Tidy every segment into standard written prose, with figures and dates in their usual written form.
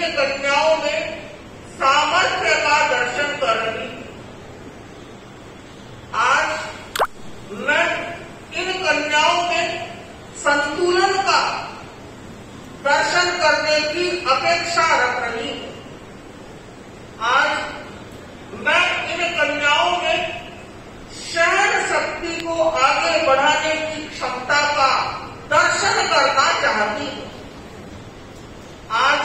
इन कन्याओं में सामर्थ्य का दर्शन कर रही हूं। आज मैं इन कन्याओं में संतुलन का दर्शन करने की अपेक्षा रख रही हूं। आज मैं इन कन्याओं में सहन शक्ति को आगे बढ़ाने की क्षमता का दर्शन करना चाहती हूं। आज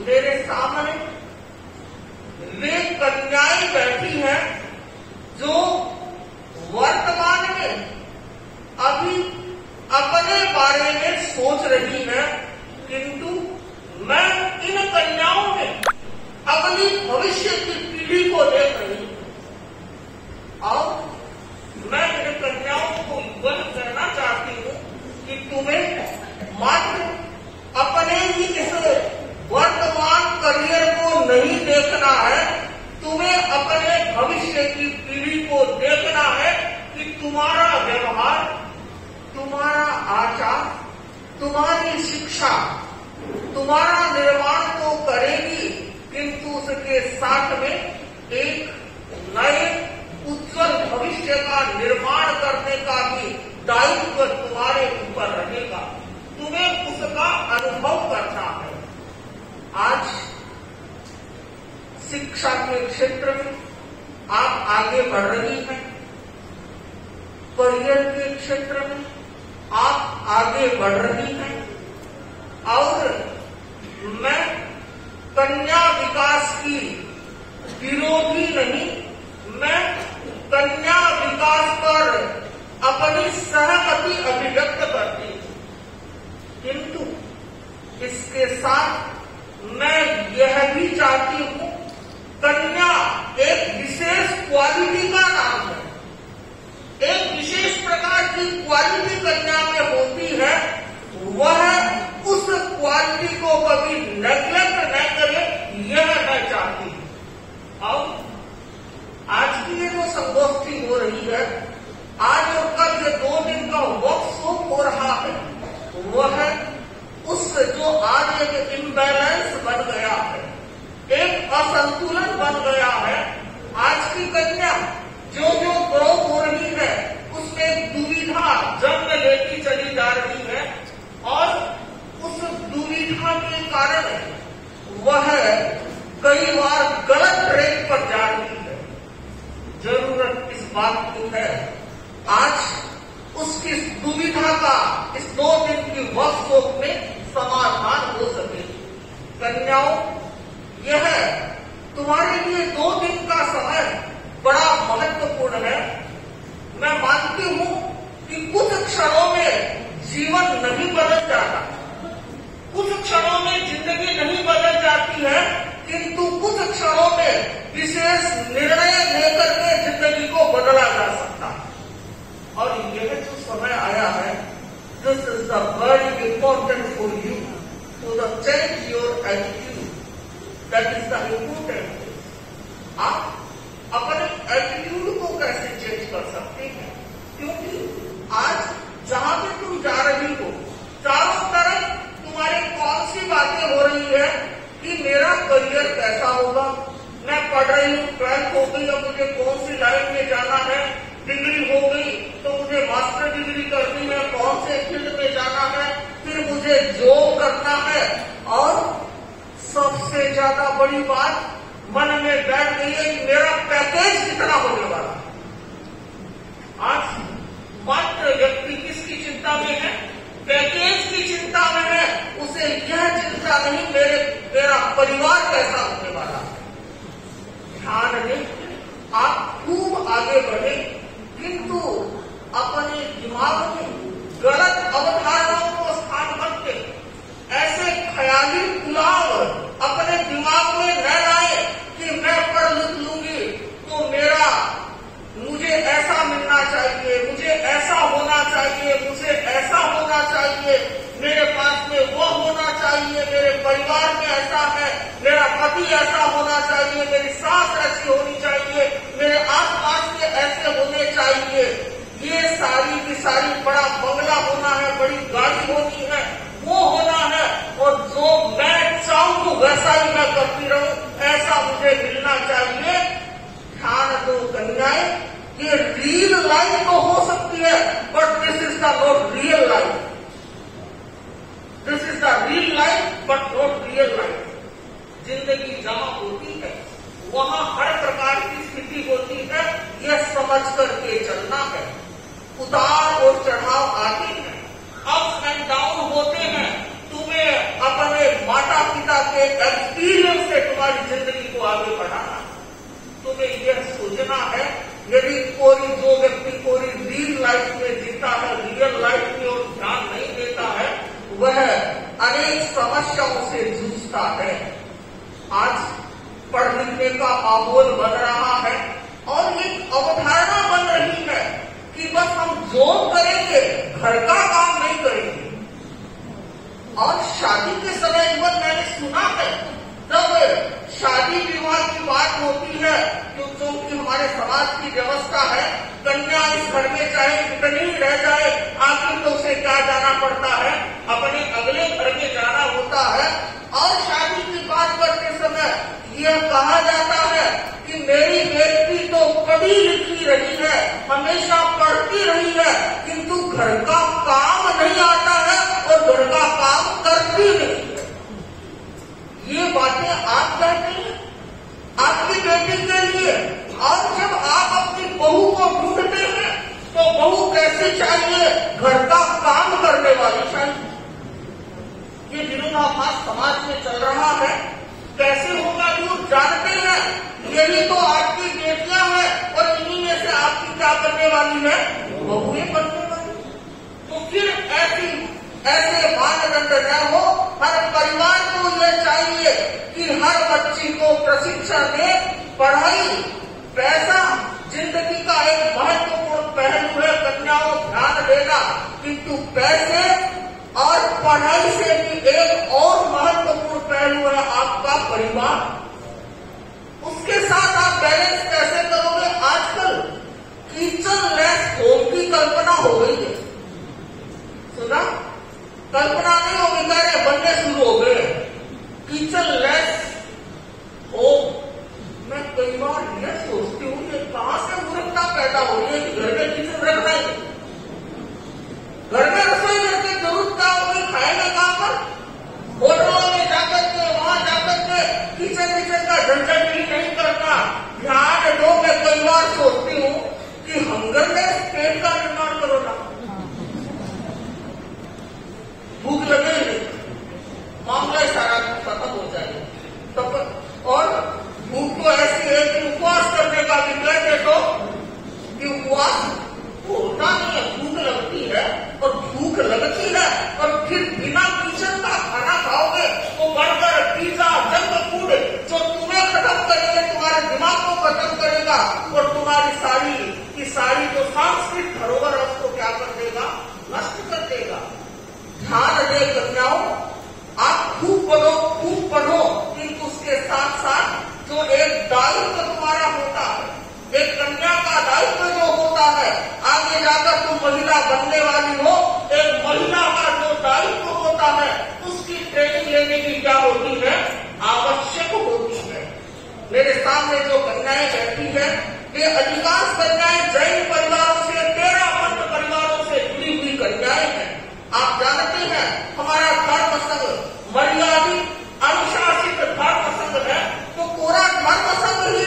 मेरे सामने वे कन्याएं बैठी हैं जो वर्तमान में अभी अपने बारे में सोच रही है, किंतु मैं इन कन्याओं में अपनी भविष्य की पीढ़ी को देख रही हूं। और मैं इन कन्याओं को वह कहना चाहती हूं कि तुम्हें मात्र अपने ही इस वर्तमान करियर को नहीं देखना है, तुम्हें अपने भविष्य की पीढ़ी को देखना है कि तुम्हारा व्यवहार, तुम्हारा आचार, तुम्हारी शिक्षा तुम्हारा निर्माण तो करेगी, किंतु उसके साथ में एक नए उज्जवल भविष्य का निर्माण करने का भी दायित्व तुम्हारे ऊपर रहेगा। तुम्हें उसका अनुभव करना है। आज शिक्षा के क्षेत्र में आप आगे बढ़ रही हैं, करियर के क्षेत्र में आप आगे बढ़ रही हैं, और मैं कन्या विकास की विरोधी नहीं, मैं कन्या विकास पर अपनी सहमति अभिव्यक्त करती हूं, किंतु इसके साथ मैं यह भी चाहती हूं, कन्या एक विशेष क्वालिटी का नाम है, एक विशेष प्रकार की क्वालिटी कन्या में होती है, वह उस क्वालिटी को कभी नेग्लेक्ट न करे, यह मैं चाहती हूं। और आज की ये जो संगोष्ठी हो रही है, आज और कल ये 2 दिन का वर्कशॉप हो रहा है, वह उस जो आज एक इम्बैलेंस बन गया है, एक असंतुलन बन गया है। आज की कन्या जो जो ग्रोथ हो रही है, उसमें दुविधा जन्म लेती चली जा रही है, और उस दुविधा के कारण वह कई बार गलत ट्रैक पर जा रही है। जरूरत इस बात की है, आज उसकी दुविधा का इस 2 दिन की वर्कशॉप में समाधान हो सके। कन्याओं, यह तुम्हारे लिए 2 दिन का समय बड़ा महत्वपूर्ण है। मैं मानती हूं कि कुछ क्षणों में जीवन नहीं बदल जाता, कुछ क्षणों में जिंदगी नहीं बदल जाती है, किंतु कुछ क्षणों में विशेष निर्णय लेकर के जिंदगी को बदला जा सकता है। और यह जो समय आया है, this is the very important for you to the change your attitude, that is the important. आप अपने एटीट्यूड को कैसे चेंज कर सकते हैं, क्योंकि आज जहां भी तुम जा रही हो, चारों तरफ तुम्हारी कौन सी बातें हो रही है कि मेरा करियर कैसा होगा, मैं पढ़ रही हूँ, 12th हो गई, अब मुझे कौन सी लाइन में जाना है, डिग्री हो गई तो मुझे मास्टर डिग्री करनी है, कौन से फील्ड में जाना है, फिर मुझे जॉब करना है, और सबसे ज्यादा बड़ी बात मन में बैठ गई है कि मेरा पैकेज कितना होने वाला है। आज मात्र व्यक्ति किसकी चिंता में है, पैकेज की चिंता में है, उसे यह चिंता नहीं मेरा परिवार कैसा होने वाला है। ध्यान दें, आप खूब आगे बढ़े, किंतु अपने दिमाग में गलत अवधारणाओं को स्थान मत दें। ऐसे ख्याली पुलाव अपने दिमाग में न लाए कि मैं पढ़ लिख लूंगी तो मुझे ऐसा मिलना चाहिए, मुझे ऐसा होना चाहिए, मुझे ऐसा होना चाहिए, मेरे पास में वो होना चाहिए, मेरे परिवार में ऐसा है, मेरा पति ऐसा होना चाहिए, मेरी सास ऐसी होनी चाहिए, मेरे आसपास के ऐसे होने चाहिए, ये सारी की सारी बड़ा बंगला होना है, बड़ी गाड़ी होनी है, वो होना है, और जो मैं चाहूं लाइफ तो हो सकती है, but this is the not real life. This is the real life but not real life. जिंदगी जहां होती है वहां हर प्रकार की स्थिति होती है, यह समझ करके चलना है। उतार और चढ़ाव आते हैं, अप्स एंड डाउन होते हैं। तुम्हें अपने माता पिता के एक्सपीरियंस से तुम्हारी जिंदगी को आगे बढ़ाना है। तुम्हें यह सोचना है, यदि कोई जो व्यक्ति कोई रियल लाइफ में जीता है, रियल लाइफ की ओर ध्यान नहीं देता है, वह अनेक समस्याओं से जूझता है। आज पढ़ लिखने का माहौल बन रहा है और एक अवधारणा बन रही है कि बस हम जॉब करेंगे, घर का काम नहीं करेंगे। और शादी के समय इवन मैंने सुना है, जब शादी विवाह की बात होती है, क्योंकि हमारे समाज की व्यवस्था है, कन्या इस घर में चाहे कितनी ही रह जाए, आखिर तो उसे क्या जाना पड़ता है, अपने अगले घर में जाना होता है। और शादी की बात करते समय यह कहा जाता है कि मेरी बेटी तो पढ़ी लिखी रही है, हमेशा पढ़ती रही है, किंतु घर का काम नहीं आता है और घर का काम करती नहीं है। ये बातें आप कहते हैं आपकी बेटी के लिए, और जब आप अपनी बहू को ढूंढते हैं तो बहू कैसे चाहिए? घर का काम करने वाली चाहिए। ये विरोधाभास समाज में चल रहा है। कैसे होगा जो जानते हैं, यही तो आपकी बेटियां हैं और इन्हीं में से आपकी क्या बनने वाली है? बहुएं बनने वाली। तो फिर ऐसे मानदंड न हो। हर परिवार को यह चाहिए कि हर बच्ची को प्रशिक्षण दे। पढ़ाई, पैसा जिंदगी का एक महत्वपूर्ण पहलू है, कन्याओं ध्यान देना, किंतु पैसे और पढ़ाई से भी एक और महत्वपूर्ण पहलू है आपका परिवार। उसके साथ आप बैलेंस कैसे करोगे? आजकल किचन लेस होम की कल्पना हो गई है। सुना? कल्पना नहीं होगी, कह रहे बनने शुरू हो गए किचन लेस होम। मैं कई बार यह सोचती हूँ कि कहां से मूर्खता पैदा हो रही है कि घर में किचन रखना ही, घर में रसोई करके जरूरत क्या होगी? खाएंगे कहां पर? होटलों में जाकर के, वहां जाकर के किचन का झंझट ही नहीं करना। ध्यान दो, मैं कई बार सोचती हूँ कि हंगरलेस पेट का निर्माण करो ना। भूख लगे, मामला सारा खत्म हो जाए। तब और भूख तो ऐसी है कि उपवास करने का भी कहते तो कि उपवास होता नहीं है, भूख लगती है और भूख लगती है और फिर बिना किचन का खाना खाओगे तो बर्गर, पिज्जा, जंक फूड जो तुम्हें खत्म करेंगे, तुम्हारे दिमाग को खत्म करेगा और तुम्हारी सारी जो सांस्कृतिक धरोहर है उसको क्या कर देगा? नष्ट कर देगा। ध्यान दे कन्याओं, आप खूब पढ़ो, किंतु उसके साथ साथ जो एक दायित्व तुम्हारा होता है, एक कन्या का दायित्व जो होता है, आगे जाकर तुम महिला बनने वाली हो, एक महिला का जो दायित्व होता है उसकी ट्रेनिंग लेने की क्या होती है? आवश्यक होती है। मेरे सामने जो कन्याएं बैठी है, ये अधिकांश कन्याएं जैन परिवारों से, तेरापंथ परिवारों से जुड़ी हुई कन्याएं हैं। आप जानते हैं हमारा धर्म संघ मर्यादित अनुशासित धर्म संघ है, तो पूरा धर्म संघ ही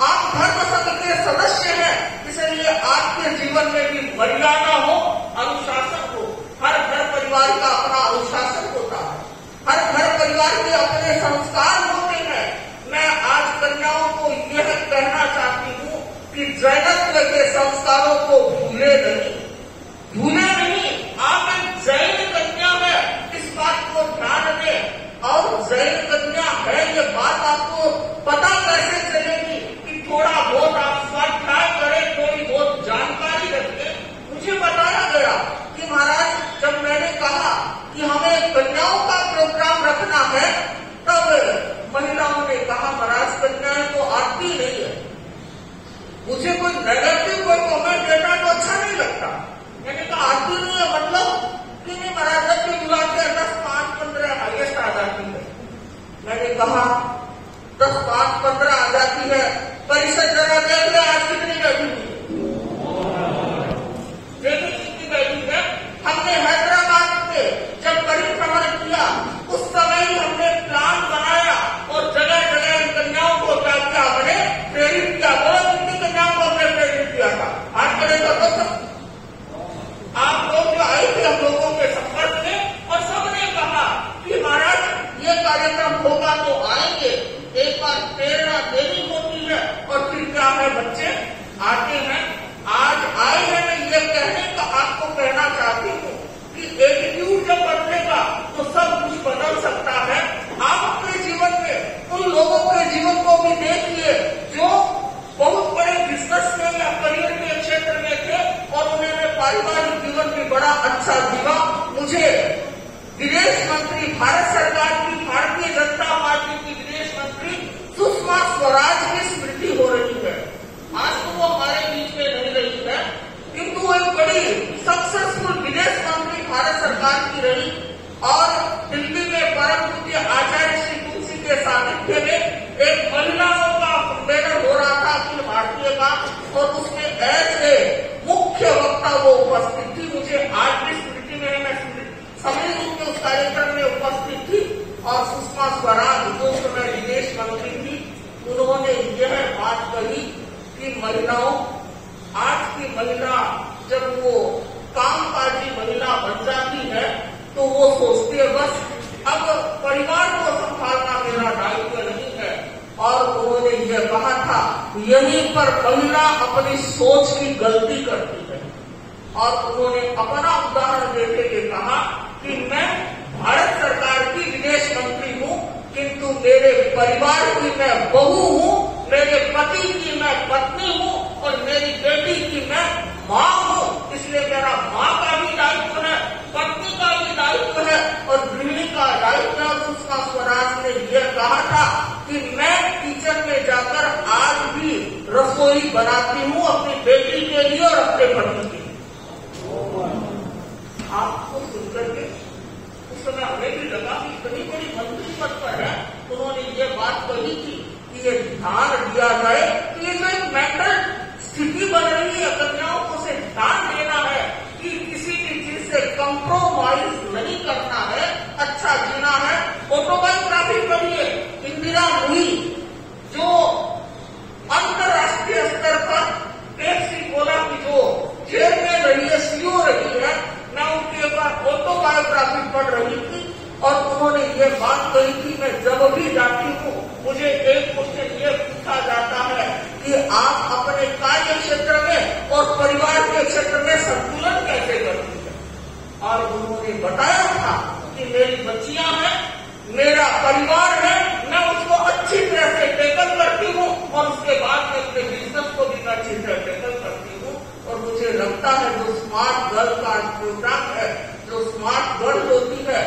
आप धर्म संघ के सदस्य हैं, इसलिए आपके जीवन में भी मर्यादा हो, अनुशासन हो। हर घर परिवार का अपना अनुशासन होता है, हर घर परिवार के अपने संस्कार होते हैं। मैं आज कन्याओं को यह कहना चाहती हूँ कि जैनत्व के संस्कारों को भूले नहीं। आप एक जैन कन्या है, इस बात को ध्यान दें। और जैन कन्या है ये बात आपको पता कैसे चलेगी कि थोड़ा बहुत आप स्वाध्याय करें, थोड़ी बहुत जानकारी रखें। मुझे बताया गया कि महाराज, जब मैंने कहा कि हमें कन्याओं का प्रोग्राम रखना है, तब महिलाओं ने कहा महाराज कन्याएं तो आती नहीं है। मुझे कोई नेगेटिव कोई कमेंट देना तो अच्छा नहीं लगता। मैंने कहा आती नहीं है मतलब कि नहीं महाराज, जब भी बुलाते 10, 5, 15 हाईएस्ट आ जाती है। मैंने कहा 10, 5, 15 आ जाती है, परिषद जरा देख ले आज कितनी बैठी हुई है। अच्छा जीवा। मुझे विदेश मंत्री, भारत सरकार की, भारतीय जनता पार्टी की विदेश मंत्री सुषमा स्वराज की स्मृति हो रही है। आज तो वो हमारे बीच में नहीं रही है, किंतु वो एक बड़ी सक्सेसफुल विदेश मंत्री भारत सरकार की रही और दिल्ली में परम पूज्य आचार्य श्री तुलसी के सानिध्य में एक महिलाओं का सम्मेलन हो रहा था अखिल भारतीय का, और उसमें ऐसे मुख्य वक्ता वो उपस्थित थी। मुझे आज भी स्मृति में है, मैं समय रूप में उस कार्यक्रम में उपस्थित थी और सुषमा स्वराज जो समय विदेश मंत्री थी, उन्होंने यह बात कही कि महिलाओं, आज की महिला जब वो कामकाजी महिला बन जाती है तो वो सोचती है बस अब परिवार को संभालना मेरा दायित्व नहीं है। और उन्होंने यह कहा था, यहीं पर महिला अपनी सोच की गलती करती है। और उन्होंने अपना उदाहरण देते हुए कहा कि मैं भारत सरकार की विदेश मंत्री हूँ, किंतु मेरे परिवार की मैं बहू हूँ, मेरे पति की मैं पत्नी हूँ और मेरी बेटी की मैं माँ हूँ। इसलिए मेरा माँ का भी दायित्व है, पत्नी का भी दायित्व है और गृहिणी का दायित्व है। सुषमा स्वराज ने यह कहा था कि मैं किचन में जाकर आज भी रसोई बनाती हूँ अपनी बेटी के लिए और अपने पति के लिए। आपको सुनकर के उस समय हमें भी लगा कि कहीं बड़ी मंत्री पद पर है, उन्होंने ये बात कही थी कि ये ध्यान दिया जाए कि ये जो एक मेंटल स्थिति बन रही है कन्याओं को, उसे ध्यान देना है कि किसी भी चीज से कंप्रोमाइज नहीं करना है, अच्छा जीना है। ऑटोबायोग्राफी पढ़िए, इंदिरा नूरी जो अंतर्राष्ट्रीय स्तर पर पेप्सी कोला की जो चेयरमैन रही है, सीईओ रही है, मैं उनकी एक बार ऑटोबायोग्राफी पढ़ रही थी और उन्होंने ये बात कही थी, मैं जब भी जाती हूँ मुझे एक क्वेश्चन ये पूछा जाता है कि आप अपने कार्य क्षेत्र में और परिवार के क्षेत्र में संतुलन कैसे करती है। और उन्होंने बताया था कि मेरी बच्चियां हैं, मेरा परिवार है, मैं उसको अच्छी तरह से टेकल करती हूँ और उसके बाद में अपने बिजनेस को भी मैं अच्छी तरह टेकल करती हूँ। और मुझे लगता है जो स्मार्ट गर्ल का प्रोग्राम है, जो स्मार्ट गर्ल होती है,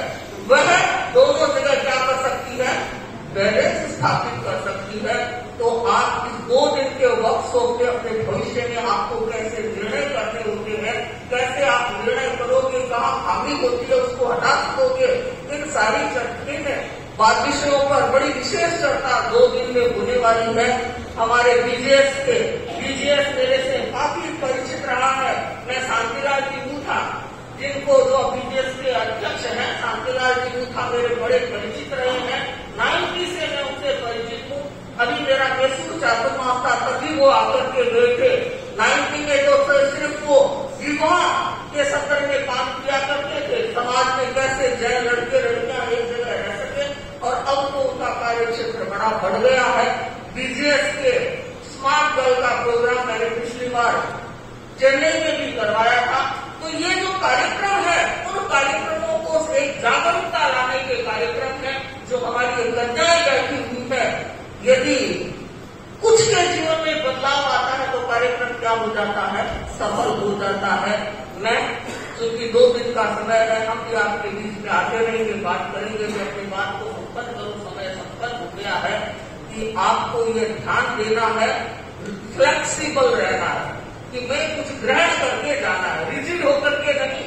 वह दोनों जगह क्या कर सकती है, बैलेंस स्थापित कर सकती है। तो आप इस 2 दिन के वर्कशॉप में अपने भविष्य में आपको कैसे निर्णय करने होते हैं, कैसे आप निर्णय करोगे, कहाँ खामी होती है उसको हटा दोगे, इन सारी चर्चा में विषयों पर बड़ी विशेष चर्चा 2 दिन में होने वाली है। हमारे बीजेएस मेरे से काफी परिचित रहा है। मैं शांतिलाल जी मूथा, जिनको जो बीजेएस के अध्यक्ष हैं, शांतिलाल जी मूथा मेरे बड़े परिचित रहे हैं। 90 से मैं उनसे परिचित हूँ। अभी मेरा मैसूर चातुर्मास था, तभी वो आकर के गए थे। 90 में जो सिर्फ वो विवाह के सत्र में काम किया करते थे, समाज में कैसे जय लड़के लड़कियां एक जगह रह सके, और अब तो उनका कार्य क्षेत्र बड़ा बढ़ गया है। बीजेएस के स्मार्ट गर्ल का प्रोग्राम मैंने पिछली बार चेन्नई में भी करवाया था। तो ये जो कार्यक्रम है, उन कार्यक्रमों को एक जागरूकता लाने के कार्यक्रम है जो हमारी कन्याएं बैठी हुई है। यदि कुछ के जीवन में बदलाव आता है तो कार्यक्रम क्या हो जाता है, सफल हो जाता है। मैं क्योंकि 2 दिन का समय है, हम भी आपके बीच में आते रहेंगे, बात करेंगे। मैं अपनी बात को संपन्न करूँ, समय संपन्न हो गया है कि आपको ये ध्यान देना है, फ्लेक्सिबल रहना है कि मैं कुछ ग्रहण करके जाना है, रिजिड होकर के नहीं,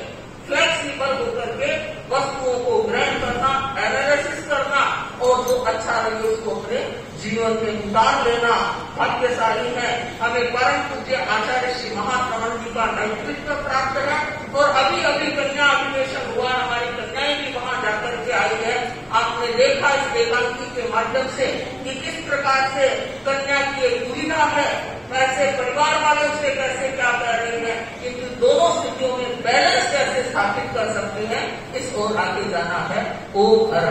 फ्लेक्सिबल होकर के वस्तुओं को ग्रहण करना, एनालिसिस करना और जो अच्छा लगे उसको अपने जीवन में उतार लेना। भाग्यशाली है, हमें परम पूज्य आचार्य श्री महाश्रवण जी का नेतृत्व प्राप्त है और अभी अभी कन्या अधिवेशन हुआ, हमारी कन्याएं भी वहां जाकर के आई है। आपने देखा इस एकांकी के माध्यम से कि किस प्रकार से कन्या की एक दुविधा है, कैसे परिवार वाले उससे कैसे क्या कह रहे हैं, इन दोनों स्थितियों में बैलेंस कैसे स्थापित कर सकते हैं, इस ओर आगे जाना है। ओम हर